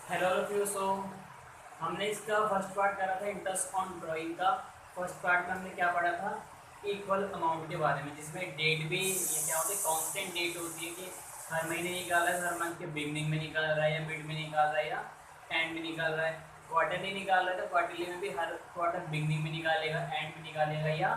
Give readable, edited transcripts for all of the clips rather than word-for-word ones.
Hello review. सो हमने इसका first part करा था इंटरेस्ट ऑन ड्राइंग का। फर्स्ट पार्ट में हमने क्या पढ़ा था, इक्वल अमाउंट के बारे में, जिसमें डेट भी ये क्या होती है, कांस्टेंट डेट होती है कि हर महीने निकाल रहा है, हर मंथ के बिगनिंग में निकाल रहा है या मिड में निकाल रहा है या एंड में निकाल रहा है। क्वार्टरली निकाल रहा है तो क्वार्टरली में भी हर क्वार्टर बिगनिंग में निकालेगा, एंड में निकालेगा या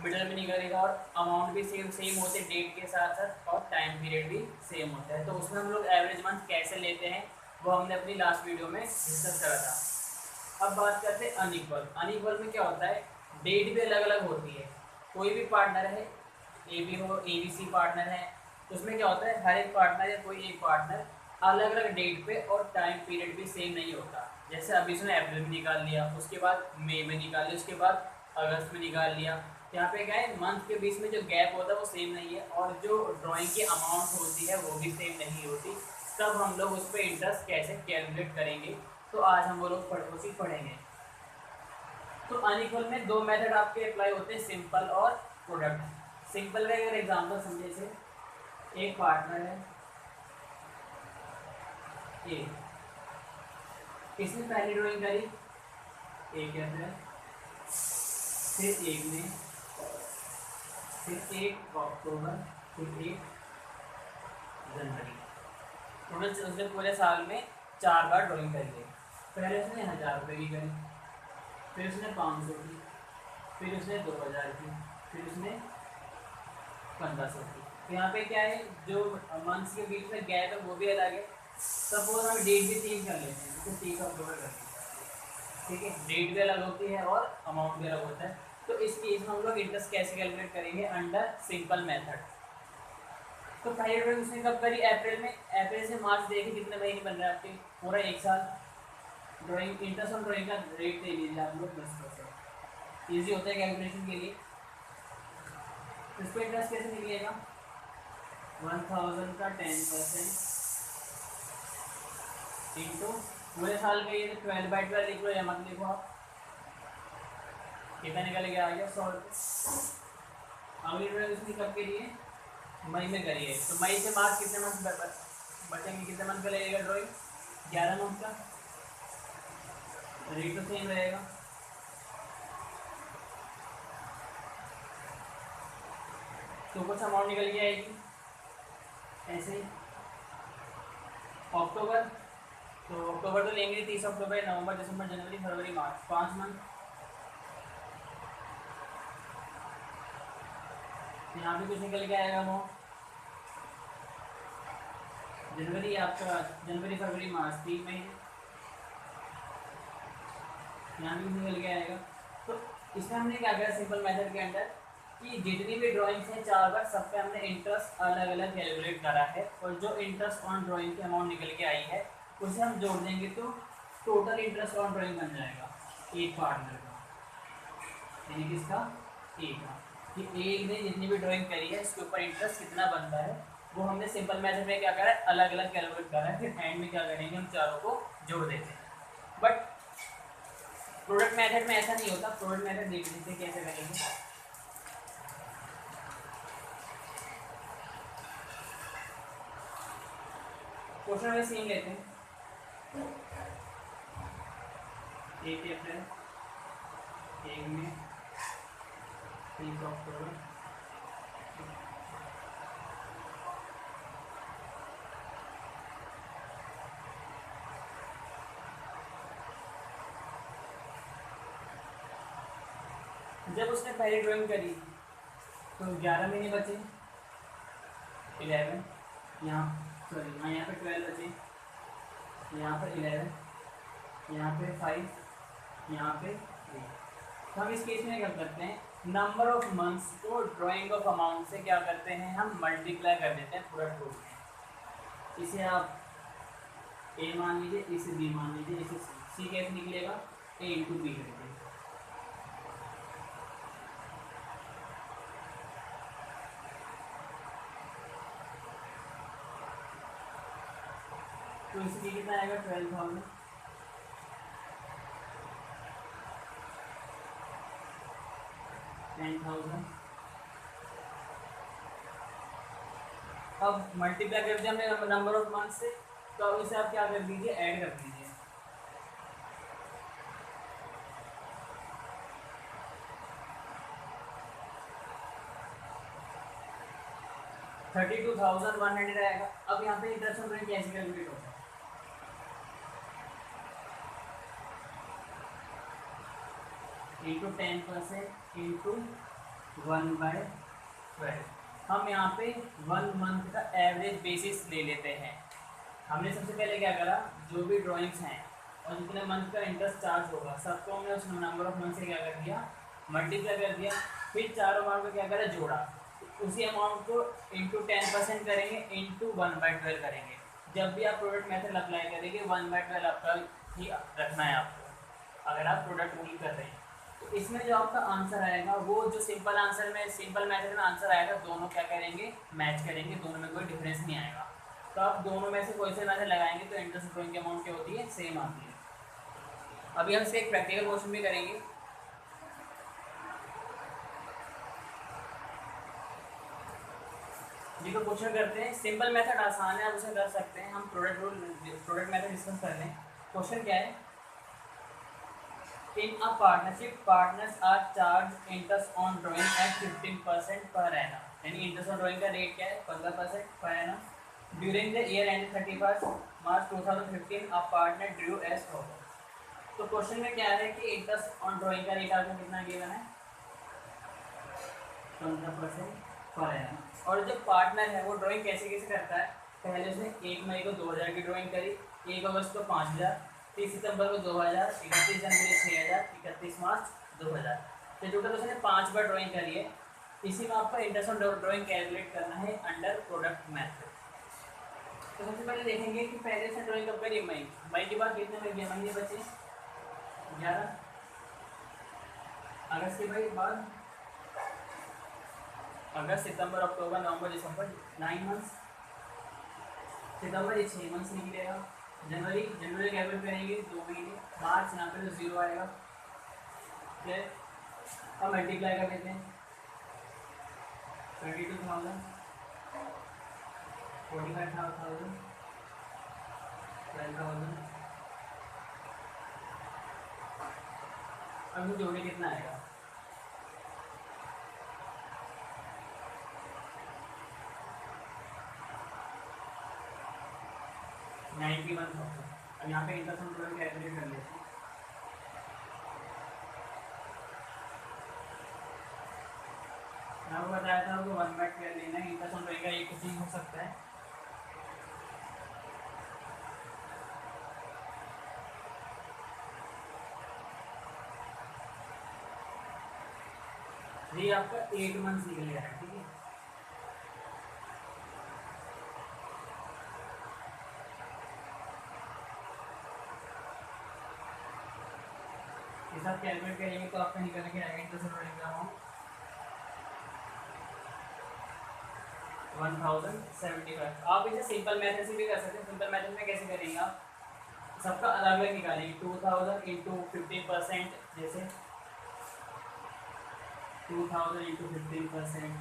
मिडल में निकालेगा, और अमाउंट भी सेम सेम होते हैं डेट के साथ साथ, और टाइम पीरियड भी सेम होता है। तो उसमें हम लोग एवरेज मंथ कैसे लेते हैं वो हमने अपनी लास्ट वीडियो में डिस्कस करा था। अब बात करते हैं अनइक्वल। अनइक्वल में क्या होता है, डेट भी अलग अलग होती है। कोई भी पार्टनर है, ए बी हो, ए बी सी पार्टनर है, उसमें क्या होता है, हर एक पार्टनर या कोई एक पार्टनर अलग अलग डेट पे और टाइम पीरियड भी सेम नहीं होता। जैसे अभी उसने अप्रैल में निकाल लिया, उसके बाद मई में निकाल लिया, उसके बाद अगस्त में निकाल लिया। यहाँ पे क्या है, मंथ के बीच में जो गैप होता है वो सेम नहीं है, और जो ड्राइंग की अमाउंट होती है वो भी सेम नहीं होती। तब हम लोग उस पर इंटरेस्ट कैसे कैलकुलेट करेंगे, तो आज हम वो लोग उसी पढ़ेंगे। तो अनइक्वल में दो मेथड आपके अप्लाई होते हैं, सिंपल और प्रोडक्ट। सिंपल का अगर एग्जाम्पल समझे से, एक पार्टनर है ए, किसने पहली ड्राइंग करी, ए के अंदर, फिर एक ने, फिर 1 अक्टूबर, फिर 1 जनवरी। टोटल उसने पूरे साल में 4 बार ड्राइंग करी है। पहले उसने 1000 रुपये की करी, फिर उसने 500 की, फिर उसने 2000 की, फिर उसने 1500 की। तो यहाँ पे क्या है, जो मंथ्स के बीच में गैप है वो भी अलग है। सपोज हम डेट भी चेंज कर लेते हैं, जैसे 30 अक्टूबर कर दी, ठीक है, डेट भी अलग होती है और अमाउंट भी अलग होता है। तो इस केस में हम लोग इंटरेस्ट कैसे कैलकुलेट करेंगे, अंडर सिंपल मेथड। तो पहली ड्राइंग उसने कब करी, अप्रैल में। अप्रैल से मार्च देखिए कितने महीने बन रहे हैं आपके, पूरा एक साल। ड्राइंग इंटरेस्ट ऑन ड्राइंग का रेट दे लीजिए आप लोग 10%, ईजी होता है कैलकुलेशन के लिए। इस पर इंटरेस्ट कैसे निकलेगा, 1000 का 10% इंटू पूरे साल का, ये 12/12 लिख लो या मत लिखो आप, कितना निकल गया, आ गया 100 रुपये। अगली ड्राइंग उसने कब करी है, मई में करी है। तो मई से मार्च कितने मंथ बचेंगे, कितने मंथ का लगेगा ड्राइंग, 11 मंथ का। रेट तो सेम रहेगा। तो कुछ अमाउंट निकल के आएगी ऐसे ही। अक्टूबर, तो अक्टूबर तो लेंगे 30 अक्टूबर, नवंबर, दिसंबर, जनवरी, फरवरी, मार्च, 5 मंथ। यहाँ भी कुछ निकल के आएगा अमाउंट, जनवरी आपका, जनवरी फरवरी मार्च, 3 महीने, यहाँ भी निकल के आएगा। तो इसमें हमने क्या किया सिंपल मेथड के अंदर, कि जितनी भी ड्राइंग्स हैं 4 बार, सब पे हमने इंटरेस्ट अलग अलग कैलकुलेट करा है, और जो इंटरेस्ट ऑन ड्राइंग की अमाउंट निकल के आई है उसे हम जोड़ देंगे तो टोटल इंटरेस्ट ऑन ड्राइंग बन जाएगा एक पार्टनर का, यानी कि इसका ए का, कि ए ने जितनी भी ड्राइंग करी है इसके ऊपर इंटरेस्ट कितना बनता है, वो हमने सिंपल मेथड में क्या करा है, अलग अलग कैलकुलेट करा है। फिर एंड में क्या करेंगे, हम चारों को जोड़ देते हैं। बट प्रोडक्ट मेथड में ऐसा नहीं होता। प्रोडक्ट मेथड देख लीजिए कैसे करेंगे। क्वेश्चन में सेम लेते हैं, एक अप्रैल, एक में, 30 अक्टूबर, जब उसने पहली ड्राइंग करी तो 11 महीने बचे, 11, यहाँ सॉरी हाँ, यहाँ पे 12 बचे, यहाँ पर 11, यहाँ पे 5, यहाँ पे 3। तो हम इस केस में क्या करते हैं, नंबर ऑफ मंथ्स को ड्राइंग ऑफ अमाउंट से क्या करते हैं, हम मल्टीप्लाई कर देते हैं पूरा टोटल। इसे आप ए मान लीजिए, इसे बी मान लीजिए, इसे सी कैसे निकलेगा, ए इंटू बी करके। तो इसलिए कितना आएगा, 12,000, 10,000। अब मल्टीप्लाई कर दिया हमने नंबर ऑफ मंथ से, तो अब इसे आप क्या कर दीजिए, ऐड कर दीजिए। $32,100 आएगा। अब यहाँ पे इंटरेस्ट ऑन ड्राइंग कैसे कैलकुलेट होगा, इंटू 10% इंटू 1/12। हम यहाँ पे 1 मंथ का एवरेज बेसिस ले लेते हैं। हमने सबसे पहले क्या करा, जो भी ड्राइंग्स हैं और जितने मंथ का इंटरेस्ट चार्ज होगा सबको हमने उस नंबर ऑफ मंथ से क्या कर दिया, मल्टीप्लाई कर दिया। फिर चारों अमाउंट को क्या करा, जोड़ा। उसी अमाउंट को इंटू 10% करेंगे, इंटू 1/12 करेंगे। जब भी आप प्रोडक्ट मेथड अप्लाई करेंगे 1/12 आपका ही रखना है आपको, अगर आप प्रोडक्ट रूल कर रहे हैं। तो इसमें जो आपका आंसर आएगा वो जो सिंपल आंसर में, सिंपल मेथड में आंसर आएगा, दोनों क्या करेंगे, मैच करेंगे, दोनों में कोई डिफरेंस नहीं आएगा। तो आप दोनों में से कोई से मेथड लगाएंगे तो इंटरेस्ट ड्राइंग की अमाउंट क्या होती है, सेम आती है। अभी हम इससे एक प्रैक्टिकल क्वेश्चन भी करेंगे। देखो क्वेश्चन करते हैं, सिंपल मेथड आसान है, आप उसे कर सकते हैं। हम product rule, product method discuss कर लें। क्वेश्चन क्या है, in a partnership partners are charge interest on drawing at 15% per annum. यानी इंटरेस्ट ऑन ड्राइंग का रेट क्या है, 15% per annum. During the year end 31 March 2015 a partner drew as follow. तो question में क्या है कि इंटरेस्ट ऑन ड्राइंग का रेट आपको कितना गिवन है, 15% पर एनम। और जो पार्टनर है वो ड्राइंग कैसे कैसे करता है, पहले उसने 1 मई को 2000 की ड्राइंग करी, 1 अगस्त को 5000, 30 सितंबर को 2000, 31 जनवरी 6000, 31 मार्च 2000। तो टोटल उसने 5 बार ड्राइंग करी है। इसी में आपको इंटरेस्ट ऑन ड्राइंग कैलकुलेट करना है अंडर प्रोडक्ट मेथड। तो सबसे पहले देखेंगे कि पहले से ड्राइंग कब करी, मई। मई के बाद कितने महीने बचे, 11। अगस्त के बाद अगस्त, सितंबर, अक्टूबर, नवंबर, दिसंबर, 9 मंथ्स। सितंबर ये 6 मंथ्स निकलेगा। जनवरी कैलकुलेट करेंगे 2 महीने। मार्च यहाँ पे तो 0 आएगा। फिर अब मल्टीप्लाई कर देते हैं, 32,000, 45,000, 12,000। अब जोड़े कितना आएगा, 91,000। अब यहाँ पे इंटरेस्ट ऑन ड्राइंग कैलकुलेट कर लेते हैं। आपको बताया था आपको 1/12 लेना है। इंटरेस्ट ऑन ड्राइंग का एक चीज हो सकता है, ये आपका 8 मंथ्स निकलेगा, ठीक है। ये सब कैलकुलेट करेंगे तो आपका निकल के आएगा इंटरेस्ट ऑन ड्राइंग का अमाउंट 1075। आप इसे सिंपल मेथड से भी कर सकते हैं। सिंपल मेथड में कैसे करेंगे, आप सबका अलग अलग निकालेंगे। 2000 इंटू 15%, जैसे 2000 इंटू 15%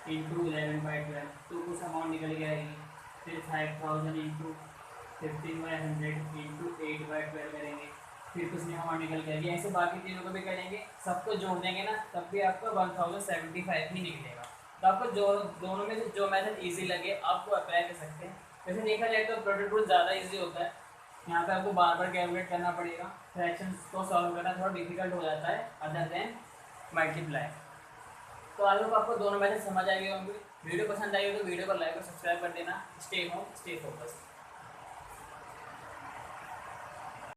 इंटू 11/12, तो कुछ अमाउंट निकल के आएगी। फिर 5000 इंटू 15/100 इंटू 8/12 करेंगे, फिर कुछ नहीं अमाउंट निकल के आएगी। ऐसे बाकी चीज़ों को भी करेंगे, सबको जोड़ देंगे ना, तब भी आपको 1075 ही निकलेगा। तो आपको जो दोनों में से जो मेथड इजी लगे आपको अप्लाई कर सकते हैं। वैसे देखा जाए तो प्रोडक्ट रूल ज़्यादा इजी होता है, यहाँ पे आपको बार बार कैलकुलेट करना पड़ेगा। फ्रैक्शंस को सॉल्व करना थोड़ा डिफिकल्ट हो जाता है अदर देन मल्टीप्लाई। तो आई होप आपको दोनों मेथड समझ आ गए होंगे। वीडियो पसंद आई हो तो वीडियो को लाइक और सब्सक्राइब कर देना। Stay home, stay focus.